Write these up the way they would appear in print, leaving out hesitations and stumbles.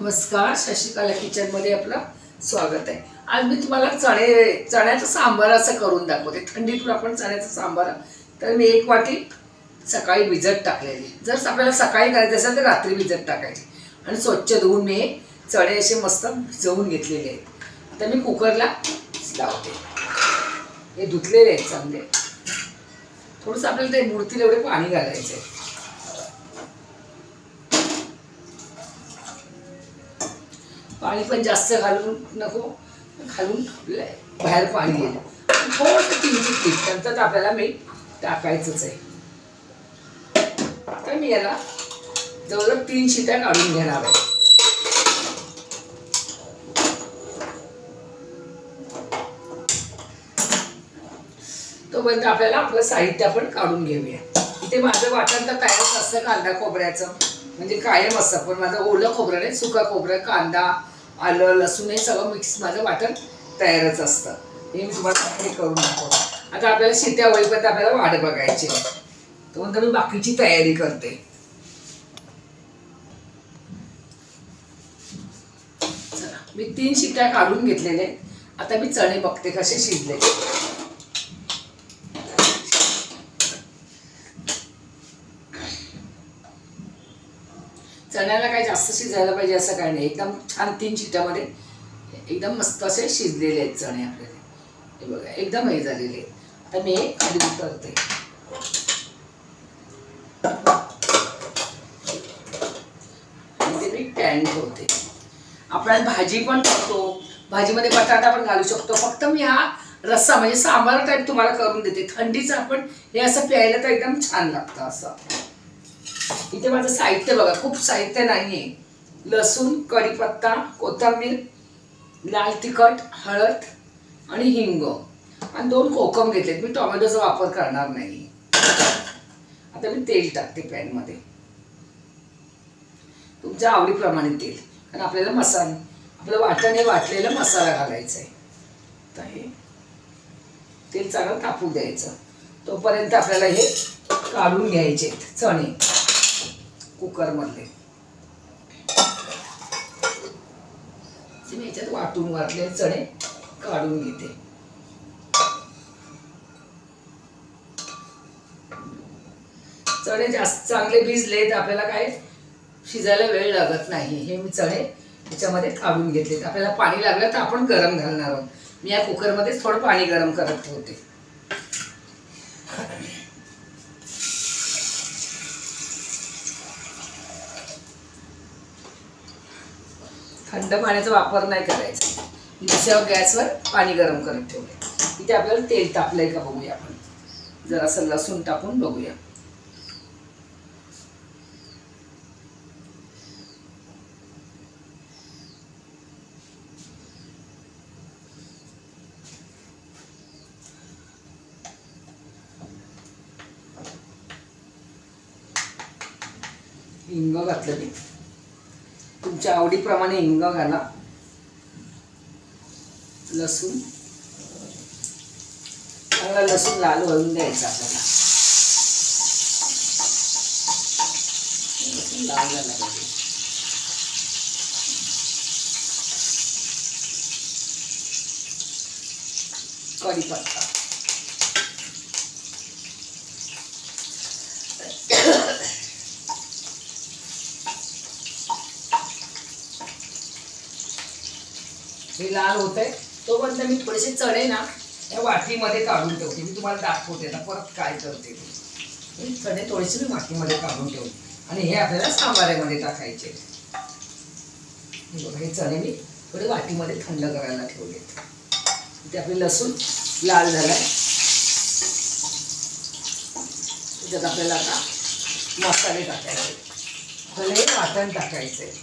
नमस्कार, शशिकला किचनमध्ये आपलं स्वागत आहे। आज मी तुम्हाला चण्याचं सांबार असं करून दाखवते। थंडीतून आपण चण्याचं सांबार, तर मी 1 वाटी सकाळी भिजत टाकलेली। जर आपल्याला सकाळी करायचं असेल तर रात्री भिजत टाकायची आणि स्वच्छ धुवून मी चणे असे मस्त भिजवून घेतलेले आहेत। आता मी कुकरला लावते। हे धुतलेले आहेत चांगले। थोडंसं आपल्याला ते बुडतील एवढे पाणी घालायचं आहे। पाणी पण जास्त घालून नको, घालून बाहेर पाणी गेलं थोडं किंचित पीठ, नंतर आपल्याला मीठ टाकायचंच आहे। तर मी याला जवळजवळ 3 शिट्या काढून घेणार आहे। तोपर्यंत आपल्याला आपलं साहित्य आपण काढून घेऊया। इथे माझं वाटण तर तयारच असतं कांदा खोबऱ्याचं, म्हणजे कायम असतं, पण माझं ओलं खोबरं नाही, सुका खोबरं, कांदा, आलं, लसूण हे सगळं मिक्स माझं वाटण तयारच असतं। हे मी तुम्हाला हे करून दाखवतो। आता आपल्याला शिट्या होईपर्यंत आपल्याला वाट बघायची आहे, तोपर्यंत मी बाकीची तयारी करते। चला, मी 3 शिट्या काढून घेतलेले। आता मी चणे बघते कसे शिजले। चण्याला काही जास्त शिजायला पाहिजे असं काही नाही, एकदम छान 3 शिट्यामध्ये एकदम मस्त असे शिजलेले आहेत चणे आपल्याला। हे बघा एकदम हे झालेले आहेत। आता मी खाली उतरते आणि ते मी पॅन ठेवते। आपण भाजी पण करतो, भाजीमध्ये बटाटा पण घालू शकतो। फक्त मी हा रस्सा म्हणजे सांबार टाईप तुम्हाला करून देते। थंडीचं आपण हे असं प्यायला तर एकदम छान लागतं असं। इथे माझं साहित्य बघा, खूप साहित्य नाहीये। लसूण, कढीपत्ता, कोथिंबीर, लाल तिखट, हळद आणि हिंग आणि 2 कोकम घेतलेत। मी टोमॅटोचा वापर करणार नाही। आता मी तेल टाकते पॅन मध्ये, तुमच्या आवडीप्रमाणे तेल, कारण आपल्याला मसाला, आपलं वाटण हे वाटलेलं मसाला घालायचा आहे। तर हे तेल चांगलं तापू द्यायचं। तोपर्यंत आपल्याला हे काढून घ्यायचे चणे कुकर मधले। मी याच्यात वाटलेले चणे काढून घेते। चणे जास्त चांगले भिजले तर आपल्याला काय शिजायला वेळ लागत नाही। हे मी चणे याच्यामध्ये काढून घेतलेत। आपल्याला पाणी लागलं तर आपण गरम घालणार आहोत। मी या कुकरमध्ये थोडं पाणी गरम करत ठेवते। थंड पाण्याचा वापर नाही करायचा। दुसऱ्या गॅसवर पाणी गरम करत ठेवले। इथे आपल्याला तेल तापलंय का बघूया आपण, जरासं लसूण टाकून बघूया। हिंग घातलं मी, तुमच्या आवडीप्रमाणे हिंग घाला। लसूण, चांगला लसूण लाल होऊन द्यायचा आपल्याला। लसूण लाल झाला पाहिजे। कढीपत्ता, हे लाल होत आहे तोपर्यंत मी थोडेसे चणे ना या वाटीमध्ये काढून ठेवते। मी तुम्हाला दाखवते आता परत काय करते ते। चणे थोडेसे मी वाटीमध्ये काढून ठेवते आणि हे आपल्याला सांबारामध्ये टाकायचे। हे बघा, हे चणे मी थोडे वाटीमध्ये थंड करायला ठेवलेत। इथे आपले लसूण लाल झालाय। त्याच्यात आपल्याला आता मसाले टाकायचे, भले वाटण टाकायचे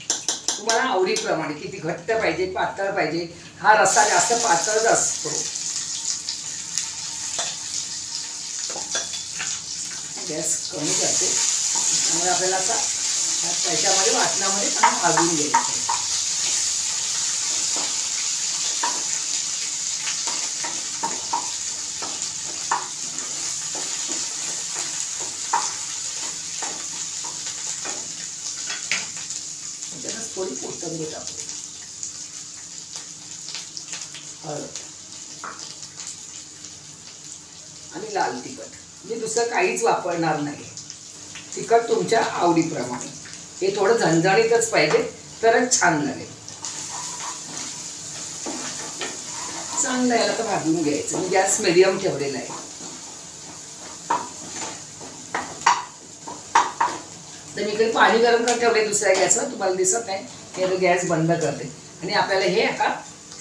तुम्हाला आवडीप्रमाणे। किती घट्ट पाहिजे, पातळ पाहिजे, हा रस्सा जास्त पातळच असतो। गॅस कमी करते, त्यामुळे आपल्याला आता त्याच्यामध्ये वाटणामध्ये भाजून घ्यायचं। थोडी कोथिंबीर टाकू, हळद आणि लाल तिखट. मी दुसरं काहीच वापरणार नाही. तिखट तुमच्या आवडीप्रमाणे. हे थोडं झणझणीतच पाहिजे तरच छान लागेल. चांगलं याला तर भाजून घ्यायचं. मी गॅस मिडियम ठेवलेला आहे. तर मी इकडे पाणी गरम करत ठेवले दुसऱ्या गॅसवर, तुम्हाला दिसत नाही. हे गॅस बंद करते आणि आपल्याला हे आता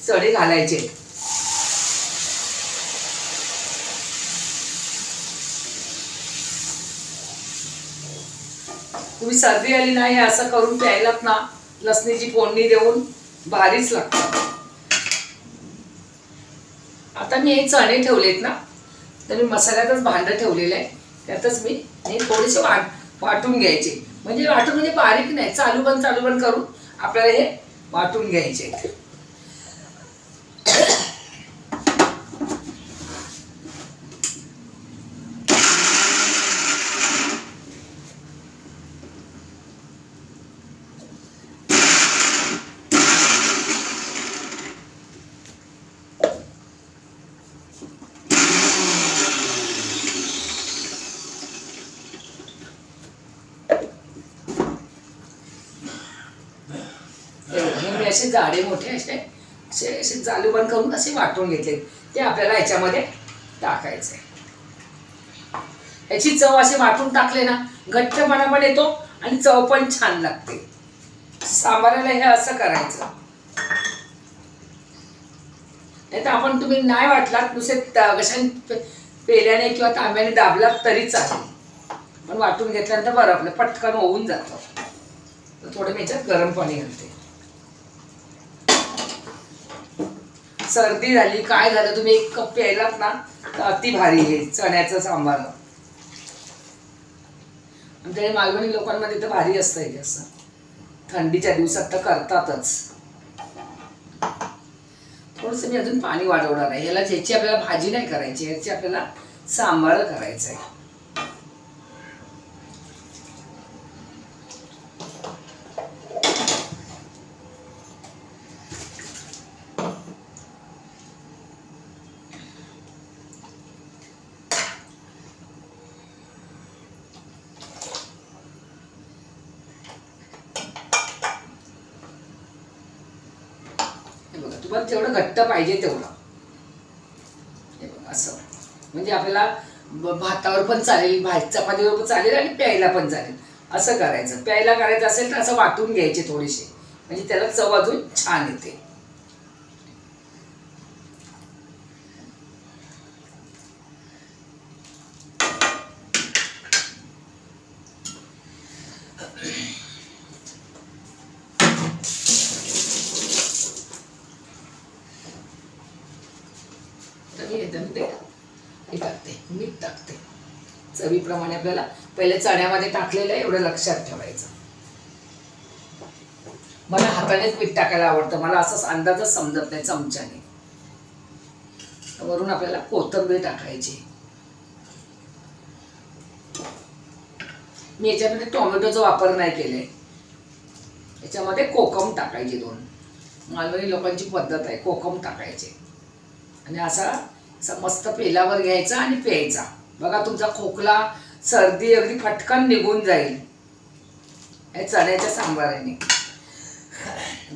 चणे घालायचे. तुम्ही सर्दी आली नाही असं करून प्यायलात ना, लसणीची फोडणी देऊन, भारीच लागतं. आता मी हे चणे ठेवलेत ना, तर मी मसाल्यातच भांडं ठेवलेलं आहे. त्यातच मी हे थोडेसे वाटून घ्यायचे. म्हणजे वाटून म्हणजे बारीक नाही, चालू बंद करून आपल्याला हे वाटून घ्यायचे. असे जाडे मोठे असे चालू बंद करून असे वाटून घेतले. ते आपल्याला ह्याच्यामध्ये टाकायचे. ह्याची चव असे वाटून टाकले ना, घट्टपणा पण येतो आणि चव पण छान लागते. सांबाराला हे असं करायचं. नाही तर आपण तुम्ही नाही वाटलात, नुसते कशाने पेल्याने किंवा तांब्याने दाबलात तरी चालेल. पण वाटून घेतल्यानंतर बरं आपलं पटकन होऊन जातं. तर थोडं मी ह्याच्यात गरम पाणी घालते. सर्दी झाली काय झालं, तुम्ही 1 कप प्यायलात ना तर अति भारी आहे चण्याचं सांबार. आमच्या मालवणी लोकांमध्ये तर भारी असतं हे. असं थंडीच्या दिवसात तर करतातच. थोडंसं मी अजून पाणी वाढवणार आहे. ह्याला ज्याची आपल्याला भाजी नाही करायची, ह्याची आपल्याला सांबार करायचं आहे. तुम्हाला जेवढं घट्ट पाहिजे तेवढं. हे बघा असं, म्हणजे आपल्याला भातावर पण चालेल, चपातीवर पण चालेल आणि प्यायला पण चालेल. असं करायचं. प्यायला करायचं असेल तर असं वाटून घ्यायचे थोडेसे, म्हणजे त्याला चव अजून छान येते. हे टाकते, मीठ टाकते चवीप्रमाणे. आपल्याला पहिले चण्यामध्ये टाकलेलं आहे एवढं लक्षात ठेवायचं. मला हातानेच मीठ टाकायला आवडतं. मला असं अंदाजच समजत नाही चमच्याने. वरून आपल्याला कोथिंबीर टाकायची. मी याच्यामध्ये टोमॅटोचा वापर नाही केले. याच्यामध्ये कोकम टाकायचे 2. मालवणी लोकांची पद्धत आहे कोकम टाकायचे. आणि असा मस्त पेलावर घ्यायचा आणि प्यायचा. बघा तुमचा खोकला सर्दी अगदी फटकन निघून जाईल या चण्याच्या सांबाराने.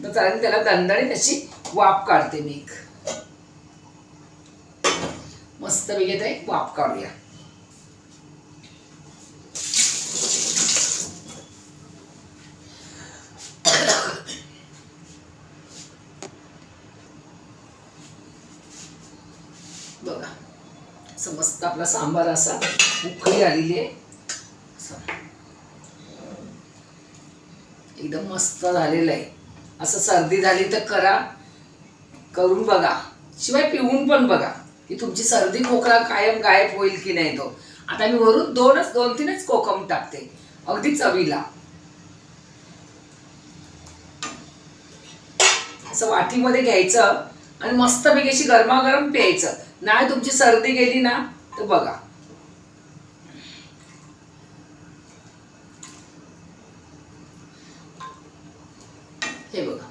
तर चालेल, त्याला दणदणीत अशी वाफ काढते मी. मस्त मी घेते, वाफ काढूया. बघा असं मस्त आपला सांबार असा उकळी आलेली आहे. एकदम मस्त झालेलं आहे. असं सर्दी झाली तर करून बघा. शिवाय पिऊन पण बघा की तुमची सर्दी खोकला कायम गायब होईल की नाही तो. आता मी वरून 2-3च कोकम टाकते अगदी चवीला. असं वाटीमध्ये घ्यायचं आणि मस्तपैकी अशी गरमागरम प्यायचं. नाही तुमची सर्दी गेली ना तर बघा. हे बघा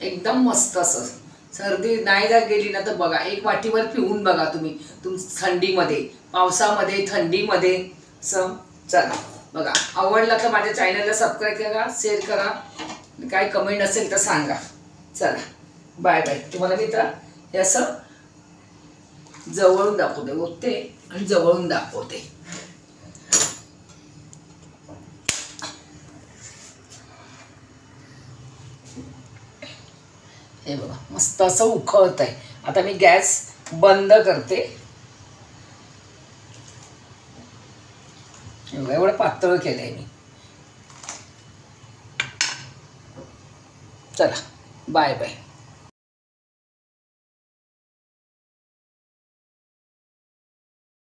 एकदम मस्त असं. सर्दी नाही जर गेली ना तर बघा एक वाटीवर पिऊन बघा तुम्ही थंडीमध्ये, पावसामध्ये, थंडीमध्ये असं. चला बघा, आवडला तर माझ्या चॅनलला सबस्क्राईब करा, शेअर करा, काय कमेंट असेल तर सांगा. चला बाय बाय. तुम्हाला मी तर हे असं जवळून दाखवते, ओतते आणि जवळून दाखवते. हे बघा मस्त असं उखळत आहे. आता मी गॅस बंद करते. एवढं पातळ केलंय मी. चला बाय बाय.